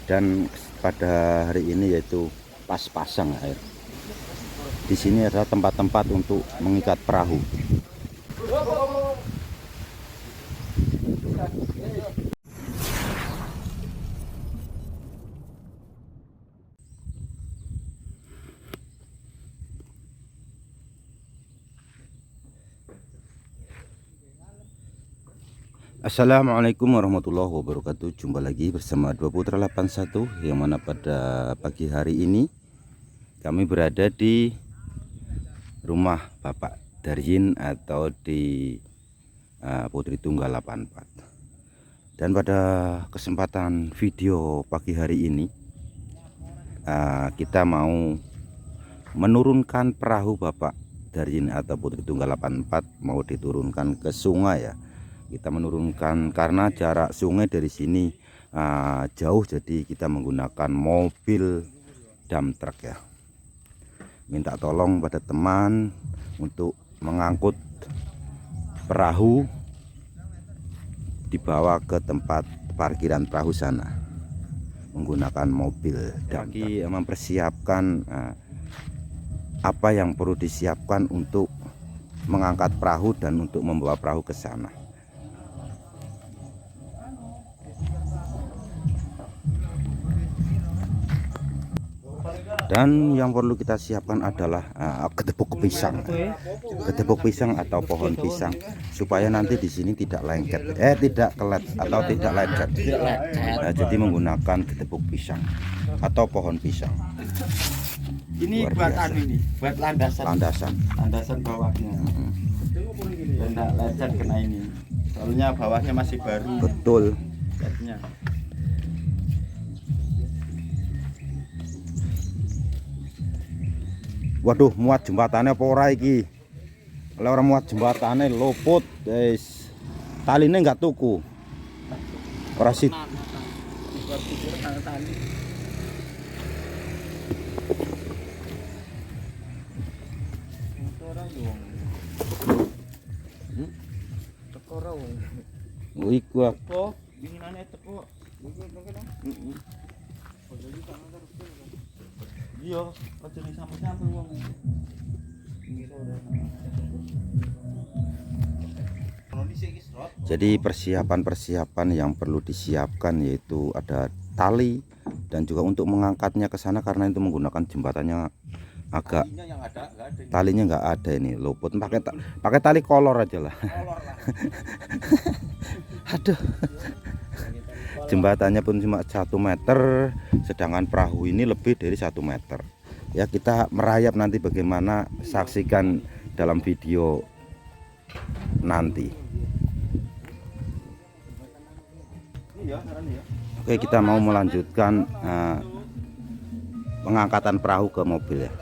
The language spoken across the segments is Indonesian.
Dan pada hari ini yaitu pas pasang air. Di sini adalah tempat-tempat untuk mengikat perahu. Assalamualaikum warahmatullahi wabarakatuh. Jumpa lagi bersama Dua Putra 81, yang mana pada pagi hari ini kami berada di rumah Bapak Daryin atau di Putri Tunggal 84. Dan pada kesempatan video pagi hari ini kita mau menurunkan perahu Bapak Daryin atau Putri Tunggal 84, mau diturunkan ke sungai ya. Kita menurunkan karena jarak sungai dari sini jauh, jadi kita menggunakan mobil dump truck ya. Minta tolong pada teman untuk mengangkut perahu dibawa ke tempat parkiran perahu sana menggunakan mobil dump truck. Mempersiapkan apa yang perlu disiapkan untuk mengangkat perahu dan untuk membawa perahu ke sana. Dan yang perlu kita siapkan adalah ketepuk pisang atau pohon pisang, supaya nanti di sini tidak lengket, tidak kelet atau tidak lecet. Jadi menggunakan ketepuk pisang atau pohon pisang. Ini buat ini, buat landasan bawahnya. Dan tidak lecet kena ini. Soalnya bawahnya masih baru. Betul. Jadinya. Waduh, muat jembatannya apa ora iki? Kalau orang muat jembatannya lopot, guys. Talinya nggak tuku. Ora sih. Oh, iku Teko, binginane teko. Iya, aja nih sampe-sampe wong. Jadi persiapan-persiapan yang perlu disiapkan yaitu ada tali dan juga untuk mengangkatnya ke sana, karena itu menggunakan jembatannya agak talinya nggak ada ini, luput. Pakai tali kolor aja lah. Aduh. Jembatannya pun cuma 1 meter, sedangkan perahu ini lebih dari 1 meter. Ya, kita merayap nanti bagaimana, saksikan dalam video nanti. Oke, kita mau melanjutkan pengangkatan perahu ke mobil ya.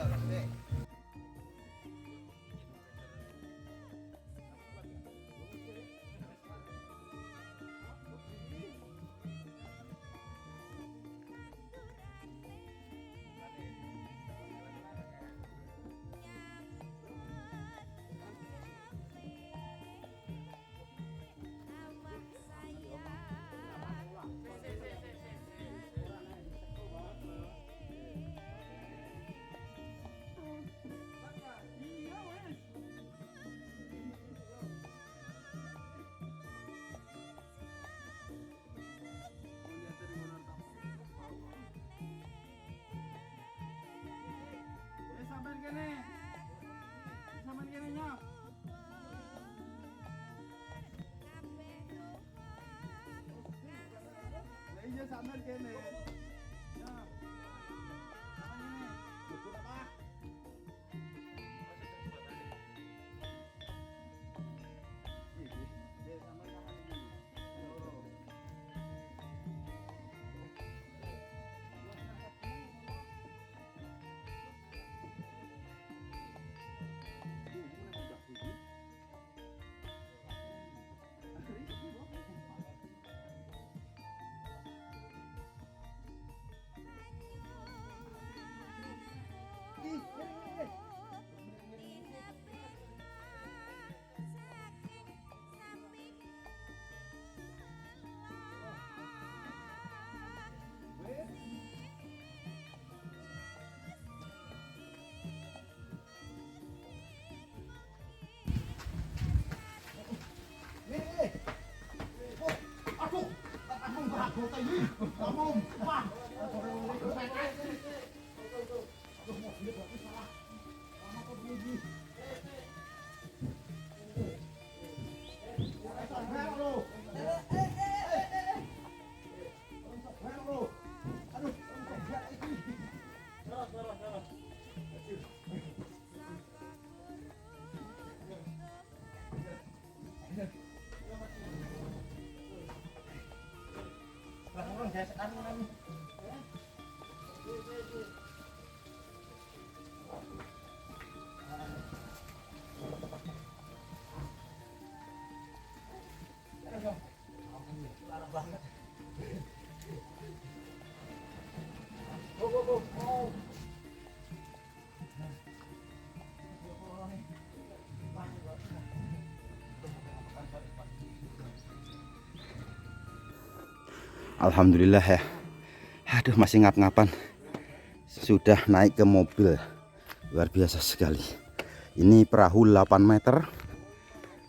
Alhamdulillah ya. Aduh, masih ngap-ngapan. Sudah naik ke mobil. Luar biasa sekali. Ini perahu 8 meter.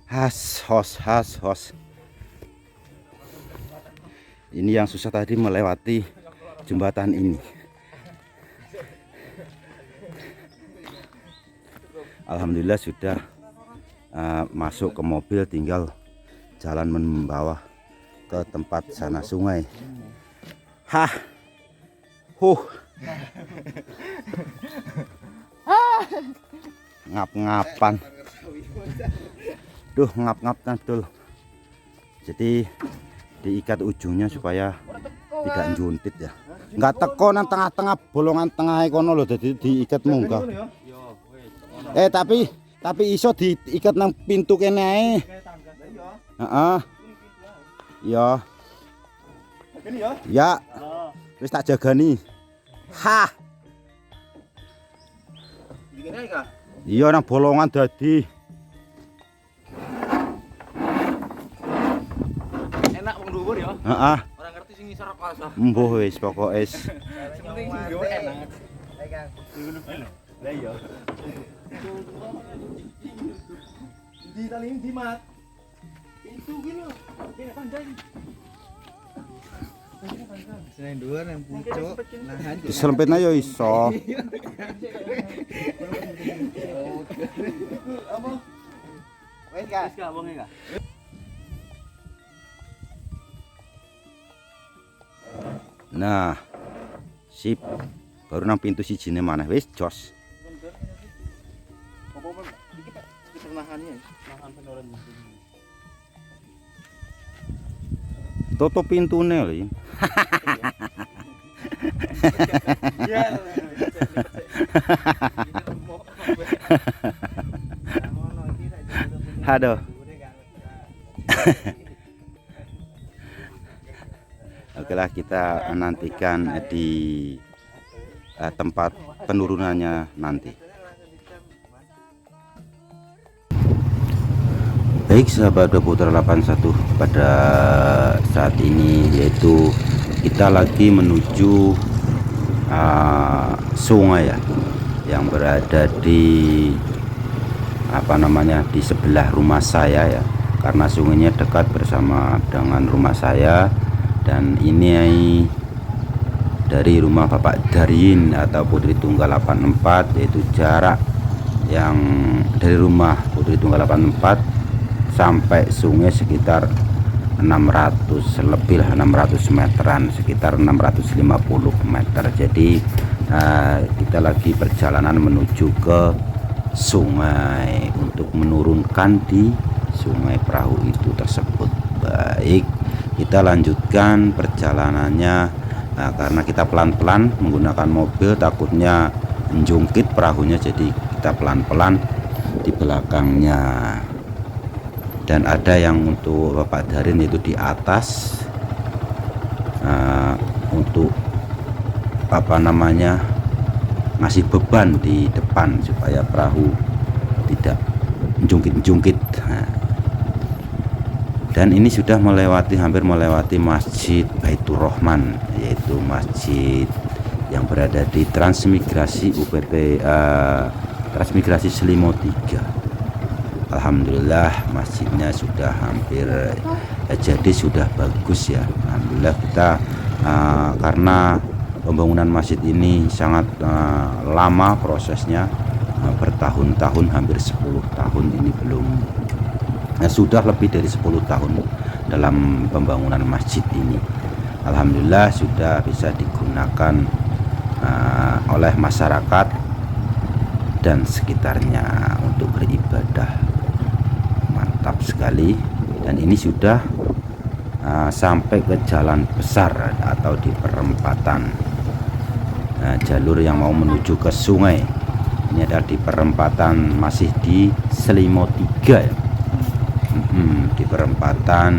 Has. Ini yang susah tadi melewati jembatan ini. Alhamdulillah sudah masuk ke mobil, tinggal jalan membawa ke tempat sana sungai. Ngap-ngapan. Duh, ngap-ngapkan betul. Jadi diikat ujungnya supaya tidak juntit ya. Enggak teko nang tengah-tengah bolongan tengah kono lho, jadi diikat munggah. Tapi iso diikat nang pintu kene ae. Heeh. Ya. Ya. Wis tak jagani. Iya nang bolongan dadi. Enak wong dhuwur ya. Heeh. Ora ngerti sing ngisor apa asa. Mbuh wis pokoke wis. Penting sing yo enak. Lah iya. Di tali di mat. Itu gini loh. Kene pandai. Selain dua yang pucuk, nah Diselempitna yo iso. Apa? Wes gak wonge gak? Nah, sip. Baru nang pintu sijine maneh wis jos. Apa-apa iki Pak, iki nahannya. Nahan penoran. Tutup pintune lho. Aduh. Okelah, kita nantikan di tempat penurunannya nanti. Baik sahabat Putra 81, pada saat ini yaitu kita lagi menuju sungai ya, yang berada di di sebelah rumah saya ya, karena sungainya dekat bersama dengan rumah saya. Dan ini dari rumah Bapak Daryin atau Putri Tunggal 84, yaitu jarak yang dari rumah Putri Tunggal 84 sampai sungai sekitar 600 lebih 600 meteran, sekitar 650 meter. Jadi kita lagi perjalanan menuju ke sungai untuk menurunkan di sungai perahu itu tersebut. Baik, kita lanjutkan perjalanannya. Karena kita pelan-pelan menggunakan mobil, takutnya menjungkit perahunya, jadi kita pelan-pelan di belakangnya. Dan ada yang untuk Bapak Darin itu di atas, untuk ngasih beban di depan supaya perahu tidak menjungkit-jungkit. Dan ini sudah hampir melewati Masjid Baitur Rahman, yaitu masjid yang berada di Transmigrasi UPT Transmigrasi Selimo 3. Alhamdulillah masjidnya sudah hampir jadi sudah bagus ya. Alhamdulillah kita karena pembangunan masjid ini sangat lama prosesnya, bertahun-tahun, hampir 10 tahun ini belum, sudah lebih dari 10 tahun dalam pembangunan masjid ini. Alhamdulillah sudah bisa digunakan oleh masyarakat dan sekitarnya untuk beribadah. Mantap sekali. Dan ini sudah sampai ke jalan besar atau di perempatan, jalur yang mau menuju ke sungai. Ini adalah di perempatan, masih di Selimo 3 ya. Di perempatan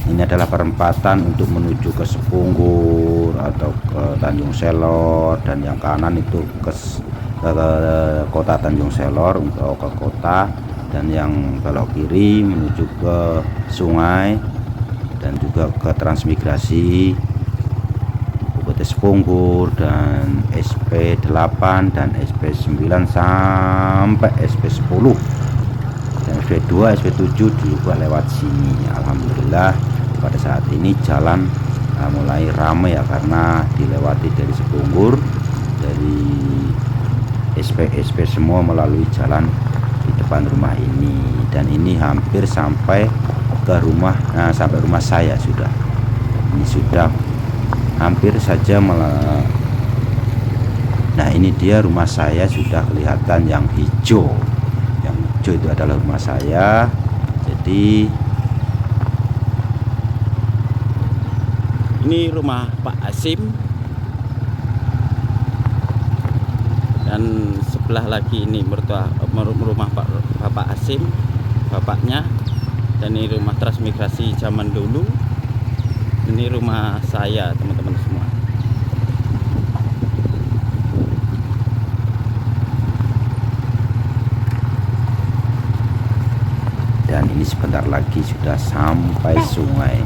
ini adalah perempatan untuk menuju ke Sepunggur atau ke Tanjung Selor, dan yang kanan itu ke kota Tanjung Selor untuk ke kota, dan yang belok kiri menuju ke sungai dan juga ke transmigrasi Bupati Sepunggur dan SP8 dan SP9 sampai SP10 dan SP2, SP7 juga lewat sini. Alhamdulillah pada saat ini jalan mulai ramai ya, karena dilewati dari Sepunggur, dari SP semua melalui jalan di depan rumah ini, dan ini hampir sampai ke rumah, sampai rumah saya sudah. Ini sudah hampir saja nah ini dia rumah saya, sudah kelihatan yang hijau. Yang hijau itu adalah rumah saya. Jadi Ini rumah Pak Hasim, dan sebelah lagi ini rumah Bapak Hasim, bapaknya. Dan ini rumah transmigrasi zaman dulu. Ini rumah saya, teman-teman semua. dan ini sebentar lagi sudah sampai sungai.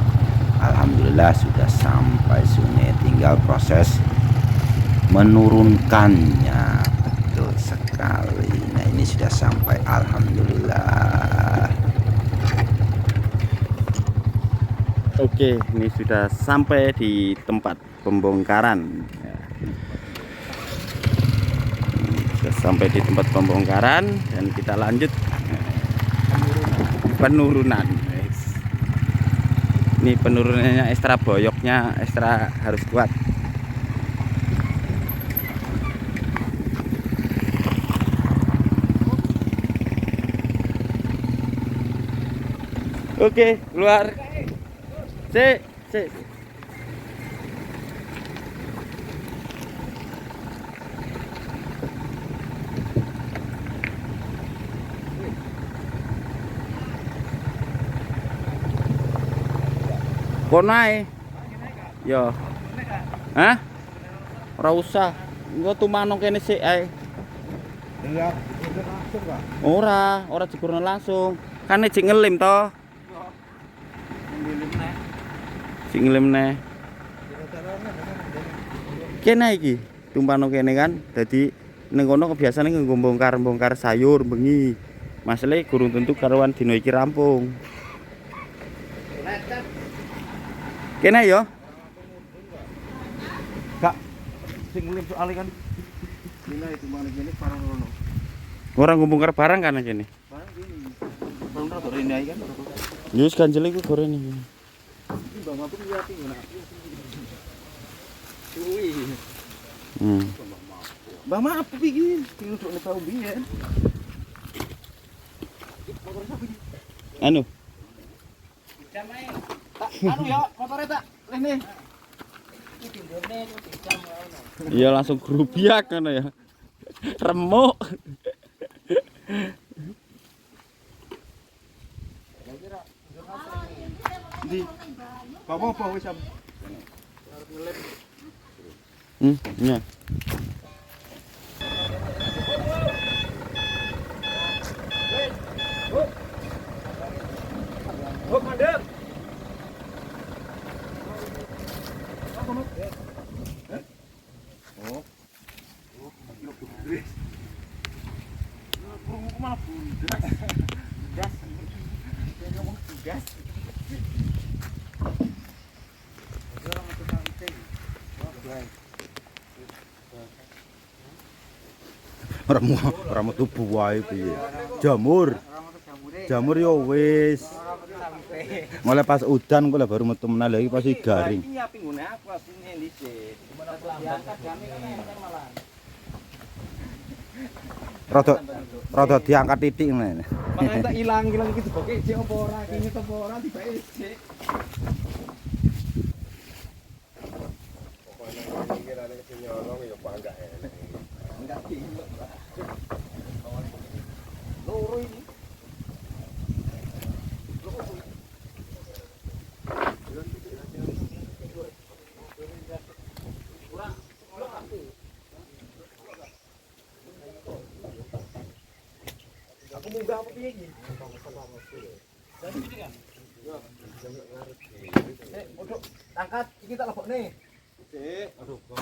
Alhamdulillah sudah sampai sungai, tinggal proses menurunkannya. Betul sekali. Nah ini sudah sampai, alhamdulillah. Oke, ini sudah sampai di tempat pembongkaran. Sudah sampai di tempat pembongkaran, dan kita lanjut penurunan. Ini penurunannya ekstra, boyoknya ekstra harus kuat. Oke, keluar. Cek. Konai. Yo. Hah? Ora usah. Engko tumanong kene sik ae. Ora dikurno langsung. Kan cek ngelim to. Cek ngelim neh. Kene iki, tumpano kene kan. Dadi ning kono kebiasaane nggo bongkar sayur bengi. Masalahe gurung tentu karuan dina iki rampung. Kene yo. Kak, sing ngelim soal kan nilai itu mana kene barang ngono. Orang ngumpulkan barang kan kene. Barang kene. Barang ora goreng ae kan. Yo wis ganjel iku goreng iki. Iki Mbak Mapun lihat iki nak. Kuwi. Mbak maaf iki sing ndukne tau biyen. Anu. Jamae. Anu ya, motore tak rene. Iya langsung grubiak ngono ya. Remuk. Di apa wis am. Iya. Oh, mandek. Gas. Ora metu buahe piye. Jamur. Jamur yo wis. Mulai pas udan kok baru metu meneh lha iki pasti garing. Iki nyapi ngene aku asline dhisik. Diangkat jame kan malah. Rada diangkat titik ngene. Makane tak ilang iki diboke sik apa ora iki apa ora dibake sik. Enggak gila. Loro ini. Aku munggah apa piye iki? Jadi gini kan? Yo. Untuk angkat iki tak lebokne. Sik. Aduh. Terus.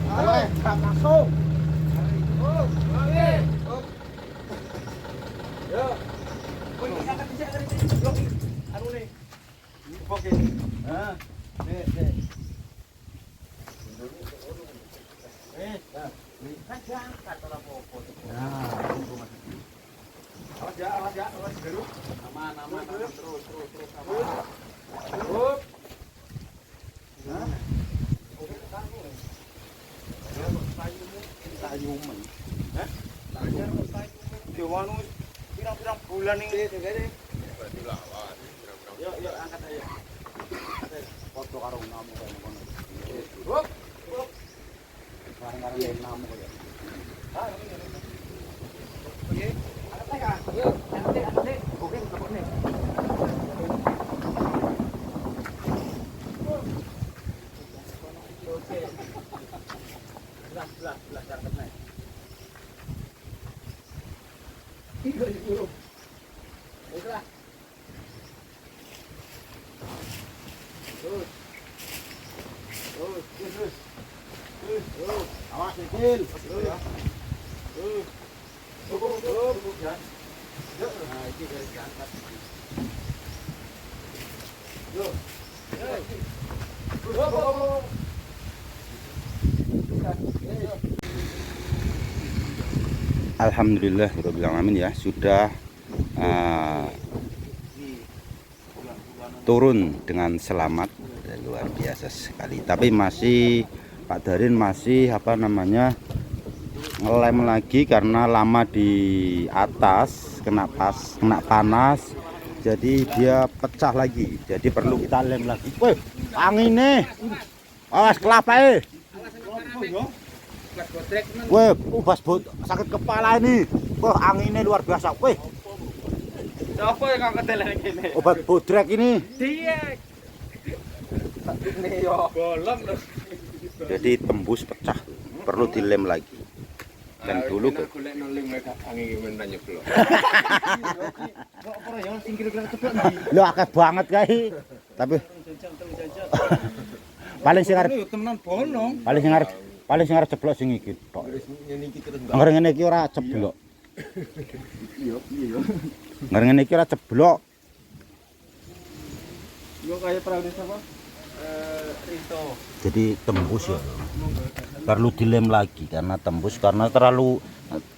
Ayo, langsung. Yo. Kowe iki angkat dhisik angkat dhisik. Yo. Anu ne. Oke. Hah. Nek. Kan diangkat ora apa-apa. Nah, awas ya, dulu. Aman, terus aman. Up. Nah. Tayuman. Hah? Tayuman. Dewanu pirang-pirang bulan ini. Berarti lawan. Yuk, angkat aja. Foto karo namu kaya ngono. Up. Barang-barang yang namu kaya. Ah, oke. Angkat aja. Yuk, angkat. Oke, tepuk nih. Oke. Belas angkat nih. Tiga dulu. Baiklah. Terus. Awas kecil. Cukup ya. Nah, ini garis diangkat. Yo. Alhamdulillah rabbil alamin ya, sudah turun dengan selamat. Luar biasa sekali. Tapi masih Pak Darin masih ngelem lagi karena lama di atas, kena panas, jadi dia pecah lagi, jadi perlu kita lem lagi. Wih, angin nih, awas kelapa. Wih, bas sakit kepala ini. Wah, anginnya luar biasa. Wih, Apa yang angkat lagi ini? obat bodrek ini. Dia. Ini yo bolong loh. Jadi tembus pecah, perlu dilem lagi. Dan dulu lo akeh banget kae. Tapi paling sing arep temenan bolong. Paling sing arep ceblok sing iki tok. Angger ngene iki ora ceblok. Iya. Angger ngene iki ora ceblok. Yo kayak perahu apa? Rito. Jadi tembus ya. Perlu dilem lagi karena tembus, karena terlalu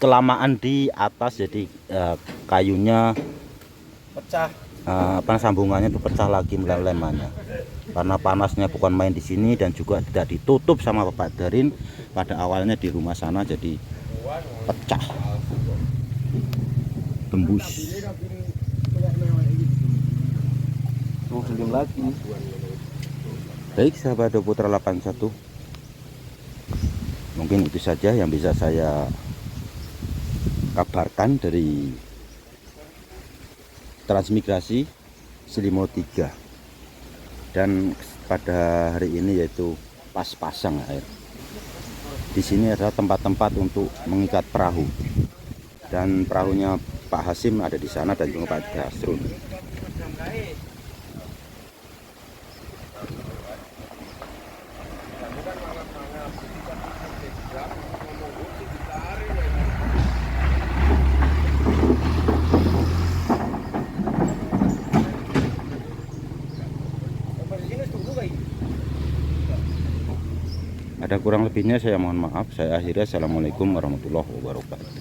kelamaan di atas, jadi kayunya Pecah. Sambungannya itu pecah lagi lemannya. Karena panasnya bukan main di sini dan juga tidak ditutup sama Bapak Darin pada awalnya di rumah sana, jadi pecah. Tembus. Mau dilem lagi. Baik sahabat Putra 81, mungkin itu saja yang bisa saya kabarkan dari transmigrasi Selimo 3. Dan pada hari ini yaitu pas pasang air. Di sini adalah tempat-tempat untuk mengikat perahu, dan perahunya Pak Hasim ada di sana dan juga Pak Dasrun. Ada kurang lebihnya saya mohon maaf. Saya akhiri. Assalamualaikum warahmatullahi wabarakatuh.